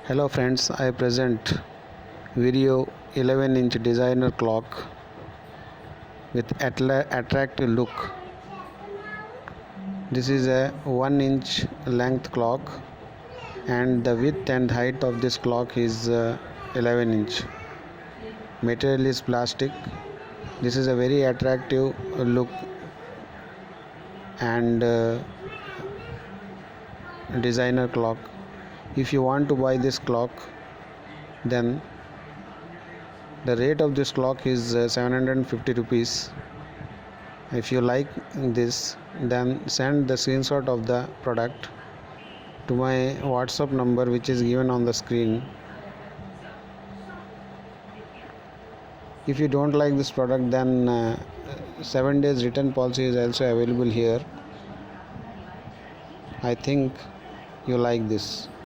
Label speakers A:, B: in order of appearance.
A: Hello friends, I present Vireo 11-inch designer clock with attractive look. This is a 1-inch length clock and the width and height of this clock is 11-inch. Material is plastic. This is a very attractive look and designer clock. If you want to buy this clock, then the rate of this clock is 750 rupees. If you like this, then send the screenshot of the product to my WhatsApp number, which is given on the screen. If you don't like this product, then 7 days return policy is also available here. I think you like this.